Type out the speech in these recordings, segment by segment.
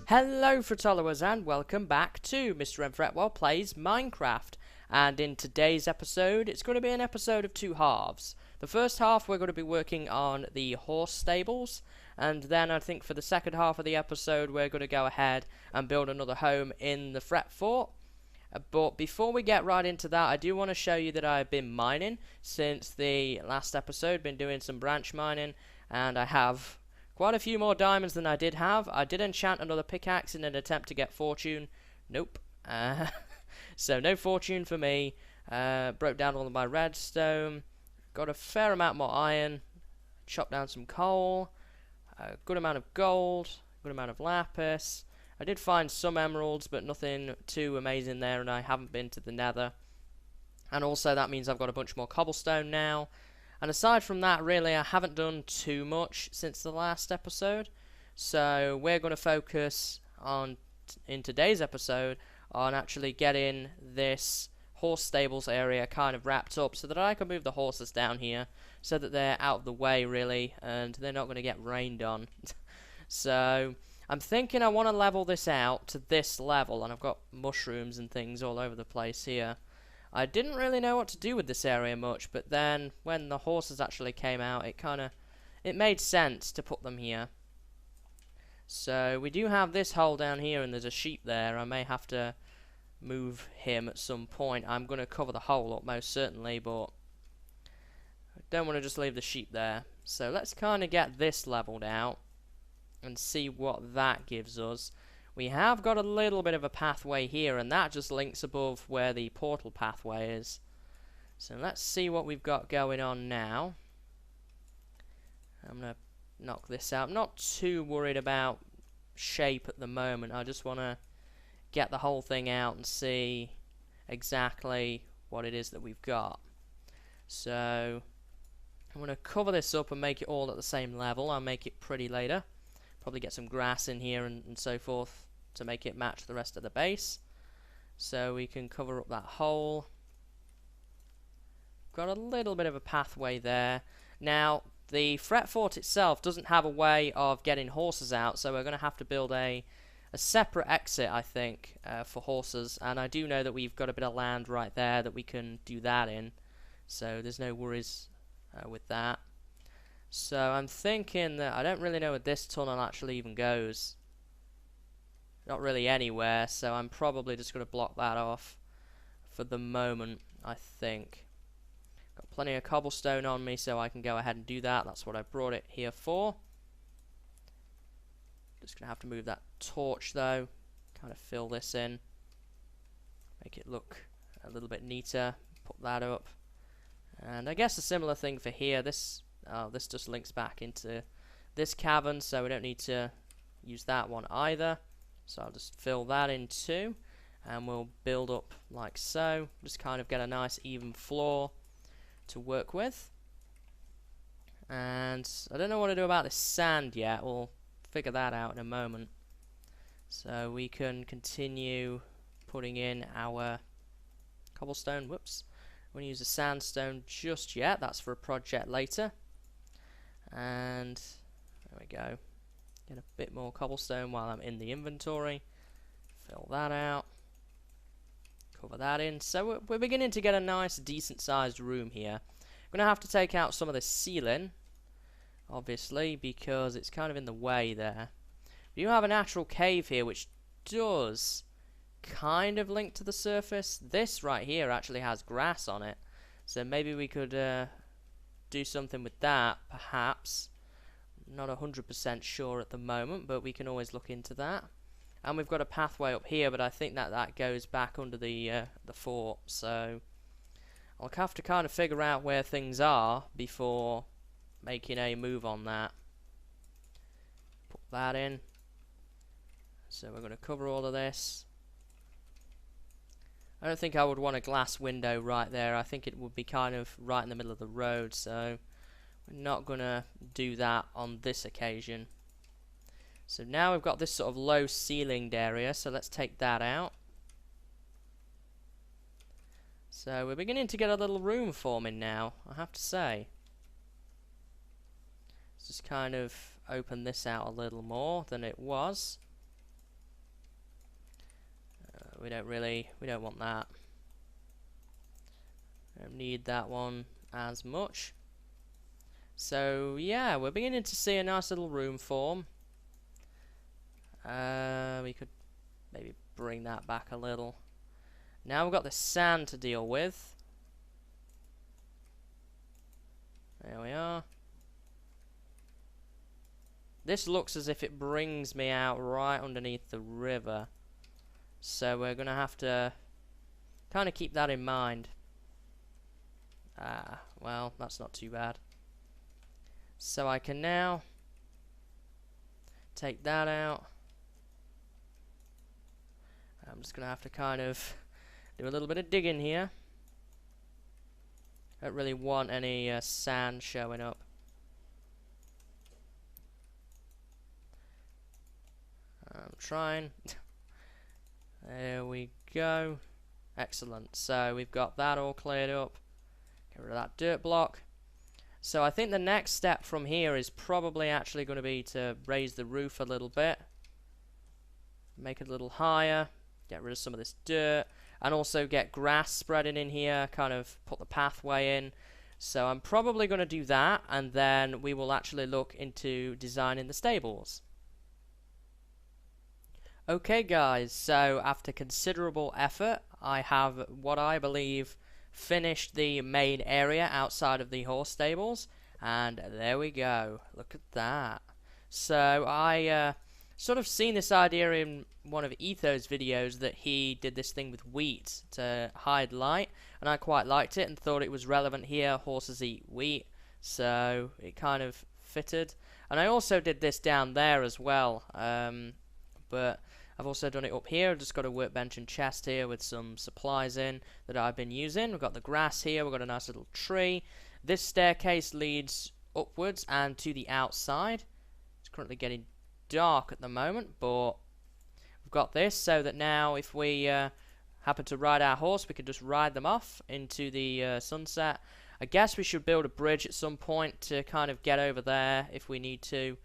Hello followers and welcome back to MrMFretwell Plays Minecraft. And in today's episode, it's going to be an episode of two halves. The first half we're going to be working on the horse stables, and then I think for the second half of the episode we're going to go ahead and build another home in the Fret Fort. But before we get right into that, I do want to show you that I've been mining since the last episode, been doing some branch mining, and I have quite a few more diamonds than I did have. I did enchant another pickaxe in an attempt to get fortune. Nope. So no fortune for me. Broke down all of my redstone. Got a fair amount more iron. Chopped down some coal. A good amount of gold. Good amount of lapis. I did find some emeralds, but nothing too amazing there, and I haven't been to the nether. And also that means I've got a bunch more cobblestone now. And aside from that, really, I haven't done too much since the last episode. So we're going to focus on, in today's episode, on actually getting this horse stables area kind of wrapped up so that I can move the horses down here so that they're out of the way, really, and they're not going to get rained on. So I'm thinking I want to level this out to this level, and I've got mushrooms and things all over the place here. I didn't really know what to do with this area much, but then when the horses actually came out, it made sense to put them here. So we do have this hole down here, and there's a sheep there. I may have to move him at some point. I'm going to cover the hole up most certainly, but I don't want to just leave the sheep there. So let's kind of get this leveled out and see what that gives us. We have got a little bit of a pathway here, and that just links above where the portal pathway is. So let's see what we've got going on now. I'm going to knock this out. I'm not too worried about shape at the moment. I just want to get the whole thing out and see exactly what it is that we've got. So I'm going to cover this up and make it all at the same level. I'll make it pretty later. Probably get some grass in here and so forth to make it match the rest of the base. So we can cover up that hole. Got a little bit of a pathway there. Now, the Fret Fort itself doesn't have a way of getting horses out, so we're going to have to build a separate exit, I think, for horses. And I do know that we've got a bit of land right there that we can do that in. So there's no worries with that. So I'm thinking that I don't really know where this tunnel actually even goes. Not really anywhere, so I'm probably just going to block that off for the moment, I think. Got plenty of cobblestone on me, so I can go ahead and do that. That's what I brought it here for. Just going to have to move that torch, though. Kind of fill this in. Make it look a little bit neater. Put that up. And I guess a similar thing for here. This just links back into this cavern, so we don't need to use that one either. So I'll just fill that in too, and we'll build up like so. Just kind of get a nice even floor to work with. And I don't know what to do about this sand yet. We'll figure that out in a moment. So we can continue putting in our cobblestone. Whoops. We won't use the sandstone just yet. That's for a project later. And there we go. Get a bit more cobblestone while I'm in the inventory. Fill that out. Cover that in. So we're beginning to get a nice, decent sized room here. I'm going to have to take out some of the ceiling, obviously, because it's kind of in the way there. We do have a natural cave here, which does kind of link to the surface. This right here actually has grass on it. So maybe we could do something with that, perhaps. Not 100% sure at the moment, but we can always look into that. And we've got a pathway up here, but I think that goes back under the fort. So I'll have to kind of figure out where things are before making a move on that. Put that in. So we're going to cover all of this. I don't think I would want a glass window right there. I think it would be kind of right in the middle of the road, so we're not going to do that on this occasion. So now we've got this sort of low ceilinged area, so let's take that out. So we're beginning to get a little room forming now, I have to say. Let's just kind of open this out a little more than it was. we don't want that. Don't need that one as much. So yeah, we're beginning to see a nice little room form. We could maybe bring that back a little. Now we've got the sand to deal with. There we are. This looks as if it brings me out right underneath the river. So we're going to have to kind of keep that in mind. Well, that's not too bad. So I can now take that out. I'm just going to have to kind of do a little bit of digging here. Don't really want any sand showing up. I'm trying. There we go. Excellent. So we've got that all cleared up. Get rid of that dirt block. So I think the next step from here is probably actually going to be to raise the roof a little bit. Make it a little higher. Get rid of some of this dirt. And also get grass spreading in here. Kind of put the pathway in. So I'm probably going to do that. And then we will actually look into designing the stables. Okay guys, so after considerable effort, I have what I believe finished the main area outside of the horse stables, and there we go. Look at that. So I sort of seen this idea in one of Etho's videos that he did this thing with wheat to hide light, and I quite liked it and thought it was relevant here. Horses eat wheat, so it kind of fitted. And I also did this down there as well, but I've also done it up here. I've just got a workbench and chest here with some supplies in that I've been using. We've got the grass here. We've got a nice little tree. This staircase leads upwards and to the outside. It's currently getting dark at the moment, but we've got this so that now if we happen to ride our horse, we can just ride them off into the sunset. I guess we should build a bridge at some point to kind of get over there if we need to,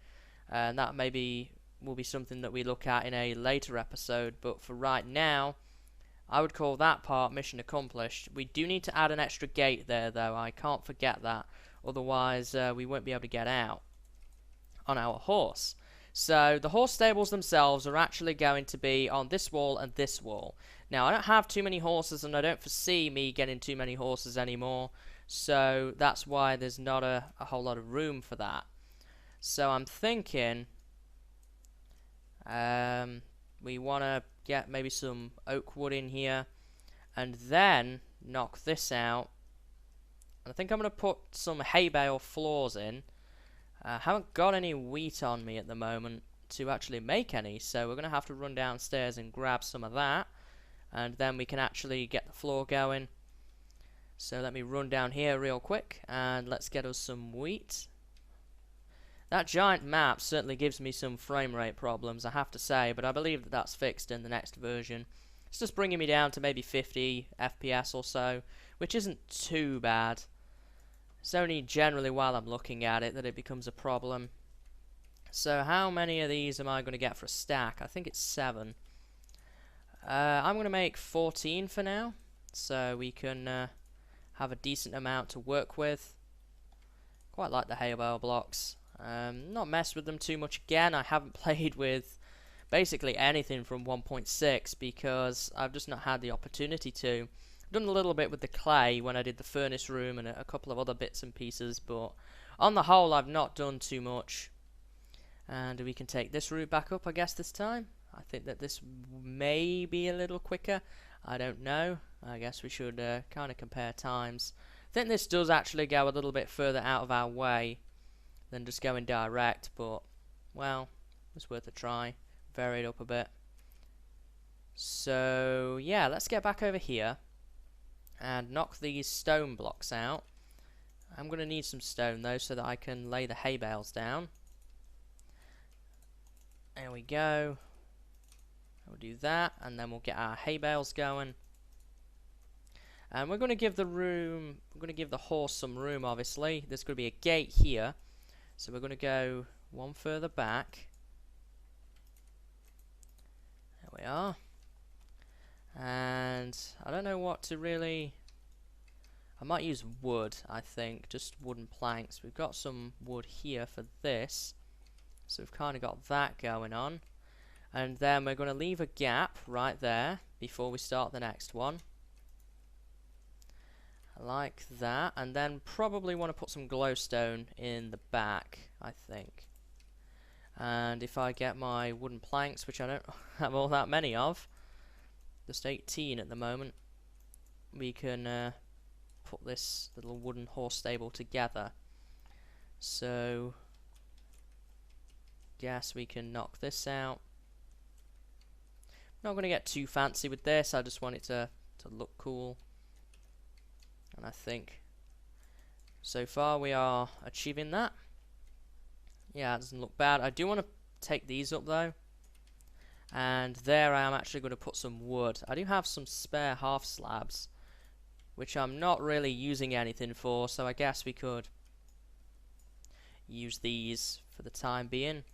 and that maybe will be something that we look at in a later episode, but for right now I would call that part mission accomplished. We do need to add an extra gate there though, I can't forget that, otherwise we won't be able to get out on our horse. So the horse stables themselves are actually going to be on this wall and this wall. Now I don't have too many horses and I don't foresee me getting too many horses anymore, so that's why there's not a whole lot of room for that. So I'm thinking we want to get maybe some oak wood in here and then knock this out. And I think I'm going to put some hay bale floors in. I haven't got any wheat on me at the moment to actually make any, so we're going to have to run downstairs and grab some of that, and then we can actually get the floor going. So let me run down here real quick and let's get us some wheat. That giant map certainly gives me some frame rate problems, I have to say, but I believe that that's fixed in the next version. It's just bringing me down to maybe 50 FPS or so, which isn't too bad. It's only generally while I'm looking at it that it becomes a problem. So how many of these am I going to get for a stack? I think it's 7. I'm going to make 14 for now, so we can have a decent amount to work with. Quite like the hay bale blocks. Not messed with them too much again. I haven't played with basically anything from 1.6 because I've just not had the opportunity to. I've done a little bit with the clay when I did the furnace room and a couple of other bits and pieces, but on the whole I've not done too much. And we can take this route back up, I guess, this time. I think that this may be a little quicker. I don't know. I guess we should kind of compare times. I think this does actually go a little bit further out of our way than just going direct, but well, it's worth a try. Vary it up a bit. So yeah, let's get back over here and knock these stone blocks out. I'm going to need some stone though so that I can lay the hay bales down. There we go. We'll do that and then we'll get our hay bales going. And we're going to give the horse some room, obviously. There's going to be a gate here. So we're going to go one further back. There we are. I don't know what to really... I might use wood, I think. Just wooden planks. We've got some wood here for this. So we've kind of got that going on. And then we're going to leave a gap right there before we start the next one. Like that. And then probably want to put some glowstone in the back, I think. And if I get my wooden planks, which I don't have all that many of, just 18 at the moment, we can put this little wooden horse stable together. So, guess we can knock this out. Not going to get too fancy with this, I just want it to look cool. And I think so far we are achieving that. Yeah, it doesn't look bad. I do want to take these up though. And there I am actually going to put some wood. I do have some spare half slabs, which I'm not really using anything for, so I guess we could use these for the time being.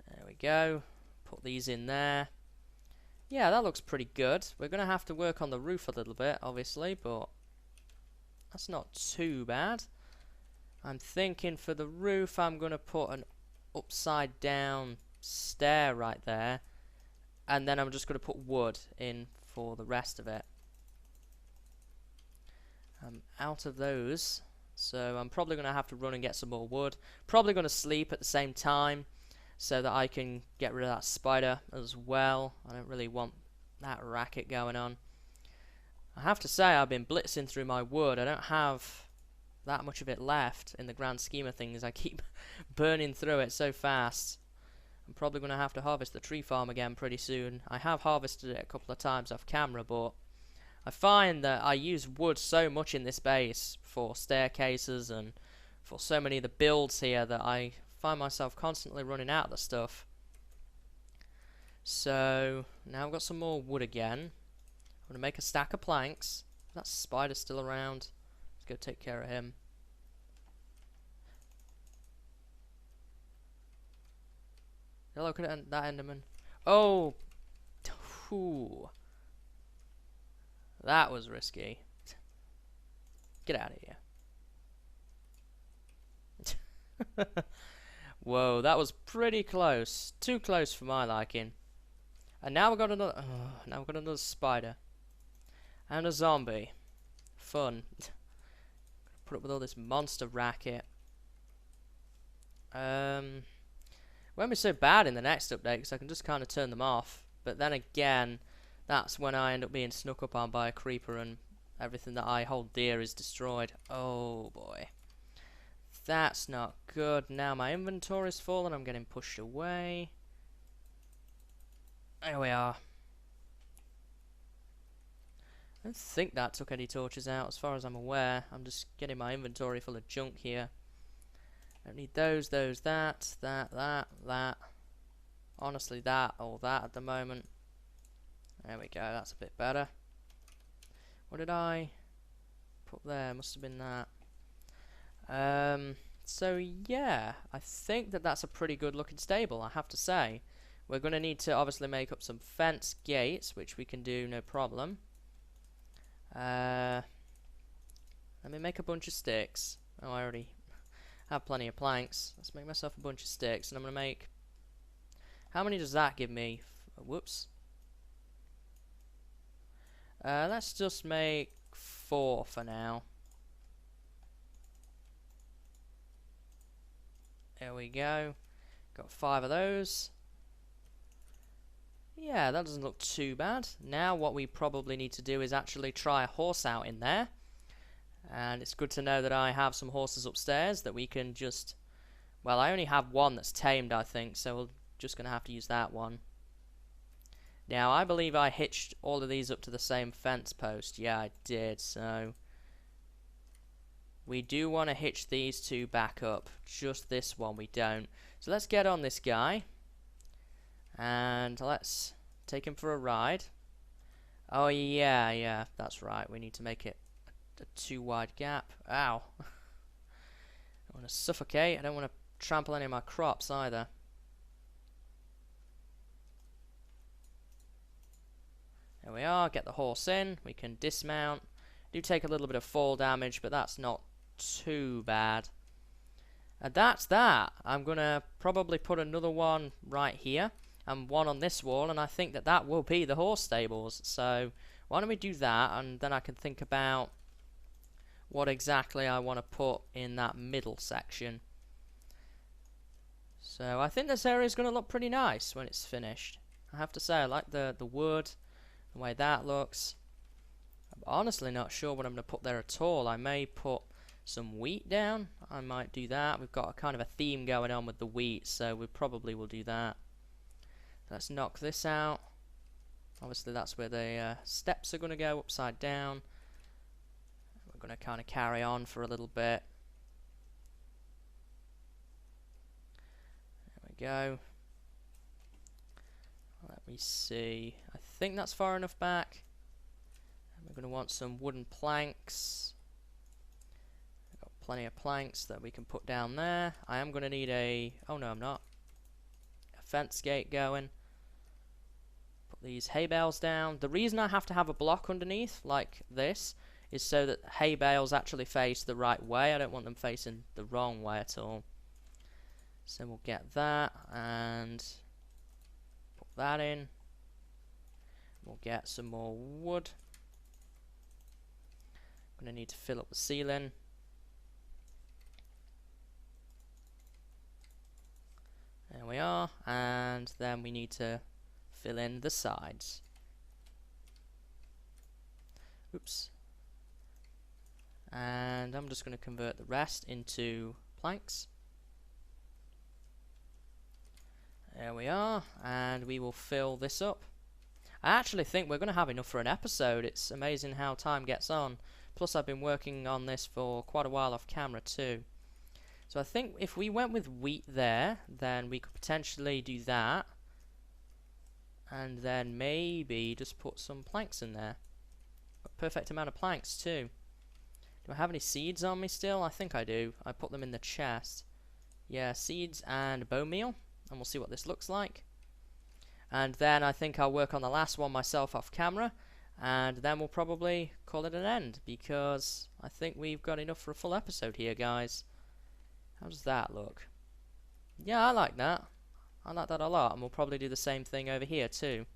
There we go. Put these in there. Yeah, that looks pretty good. We're going to have to work on the roof a little bit, obviously, but that's not too bad. I'm thinking for the roof I'm going to put an upside down stair right there, and then I'm just going to put wood in for the rest of it. I'm out of those, so I'm probably going to have to run and get some more wood. Probably going to sleep at the same time so that I can get rid of that spider as well. I don't really want that racket going on. I have to say I've been blitzing through my wood. I don't have that much of it left in the grand scheme of things. I keep burning through it so fast. I'm probably going to have to harvest the tree farm again pretty soon. I have harvested it a couple of times off camera, but I find that I use wood so much in this base for staircases and for so many of the builds here that I find myself constantly running out of the stuff. So now I've got some more wood again. I'm going to make a stack of planks. That spider's still around. Let's go take care of him. Hello, look at that Enderman. Oh! Ooh. That was risky. Get out of here. Whoa, that was pretty close. Too close for my liking. And now we've got another... now we've got another spider. And a zombie. Fun. Put up with all this monster racket. Won't be so bad in the next update because I can just kind of turn them off. But then again, that's when I end up being snuck up on by a creeper and everything that I hold dear is destroyed. Oh boy. That's not good. Now my inventory's full and I'm getting pushed away. There we are. I don't think that took any torches out as far as I'm aware. I'm just getting my inventory full of junk here. Don't need those, that. Honestly, that or that at the moment. There we go, that's a bit better. What did I put there? Must have been that. So yeah, I think that that's a pretty good looking stable, I have to say. We're going to need to obviously make up some fence gates, which we can do no problem. Let me make a bunch of sticks. Oh, I already have plenty of planks. Let's make myself a bunch of sticks, and I'm going to make... How many does that give me? Whoops. Let's just make 4 for now. There we go. Got 5 of those. Yeah, that doesn't look too bad. Now what we probably need to do is actually try a horse out in there. And it's good to know that I have some horses upstairs that we can just... Well, I only have one that's tamed, I think, so we're just going to have to use that one. Now, I believe I hitched all of these up to the same fence post. Yeah, I did, so... We do want to hitch these two back up. Just this one we don't. So let's get on this guy. And let's take him for a ride. Oh, yeah, that's right. We need to make it a 2 wide gap. Ow. I don't want to suffocate. I don't want to trample any of my crops either. There we are, get the horse in, we can dismount. Do take a little bit of fall damage, but that's not too bad. And that's that. I'm going to probably put another one right here and one on this wall, and I think that that will be the horse stables. So why don't we do that, and then I can think about what exactly I want to put in that middle section. So I think this area is going to look pretty nice when it's finished. I have to say, I like the wood, the way that looks. I'm honestly not sure what I'm going to put there at all. I may put some wheat down. I might do that. We've got a kind of a theme going on with the wheat, so we probably will do that. Let's knock this out. Obviously that's where the steps are going to go, upside down. We're going to kind of carry on for a little bit. There we go. Let me see. I think that's far enough back. We're going to want some wooden planks. We've got plenty of planks that we can put down there. I am going to need a... oh no, I'm not. A fence gate going. Put these hay bales down. The reason I have to have a block underneath like this is so that hay bales actually face the right way. I don't want them facing the wrong way at all. So we'll get that and put that in. We'll get some more wood. I'm going to need to fill up the ceiling. There we are. And then we need to fill in the sides. Oops. And I'm just going to convert the rest into planks. There we are. And we will fill this up. I actually think we're going to have enough for an episode. It's amazing how time gets on. Plus I've been working on this for quite a while off camera too. So I think if we went with wheat there, then we could potentially do that. And then maybe just put some planks in there. A perfect amount of planks too. Do I have any seeds on me still? I think I do. I put them in the chest. Yeah, seeds and bone meal. And we'll see what this looks like. And then I think I'll work on the last one myself off camera. And then we'll probably call it an end, because I think we've got enough for a full episode here, guys. How does that look? Yeah, I like that. I like that a lot, and we'll probably do the same thing over here too.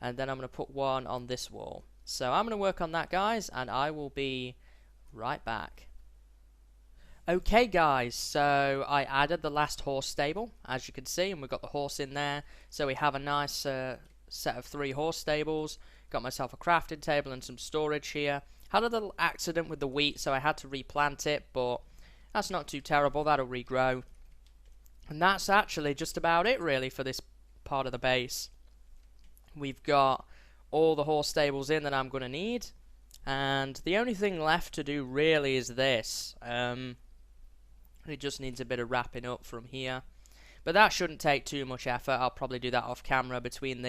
And then I'm going to put one on this wall. So I'm going to work on that, guys, and I will be right back. Okay, guys, so I added the last horse stable, as you can see, and we've got the horse in there. So we have a nice set of 3 horse stables. Got myself a crafting table and some storage here. Had a little accident with the wheat, so I had to replant it, but that's not too terrible. That'll regrow. And that's actually just about it, really, for this part of the base. We've got all the horse stables in that I'm going to need. And the only thing left to do, really, is this. It just needs a bit of wrapping up from here. But that shouldn't take too much effort. I'll probably do that off camera between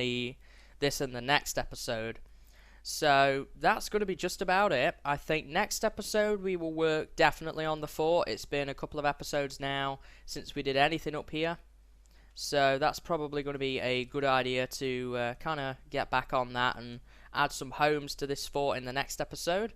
this and the next episode. So that's going to be just about it. I think next episode we will work definitely on the fort. It's been a couple of episodes now since we did anything up here. So that's probably going to be a good idea to kind of get back on that and add some homes to this fort in the next episode.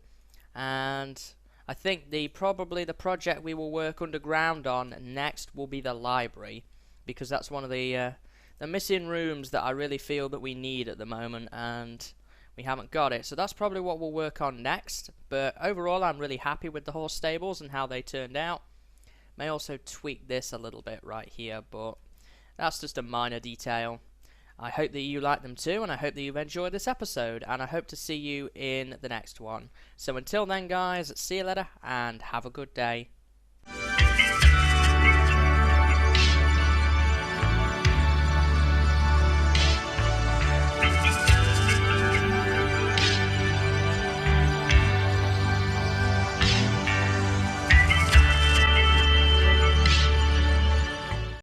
And I think probably the project we will work underground on next will be the library, because that's one of the missing rooms that I really feel that we need at the moment, and we haven't got it. So that's probably what we'll work on next. But overall, I'm really happy with the horse stables and how they turned out. May also tweak this a little bit right here, but that's just a minor detail. I hope that you like them too, and I hope that you've enjoyed this episode, and I hope to see you in the next one. So until then, guys, see you later, and have a good day.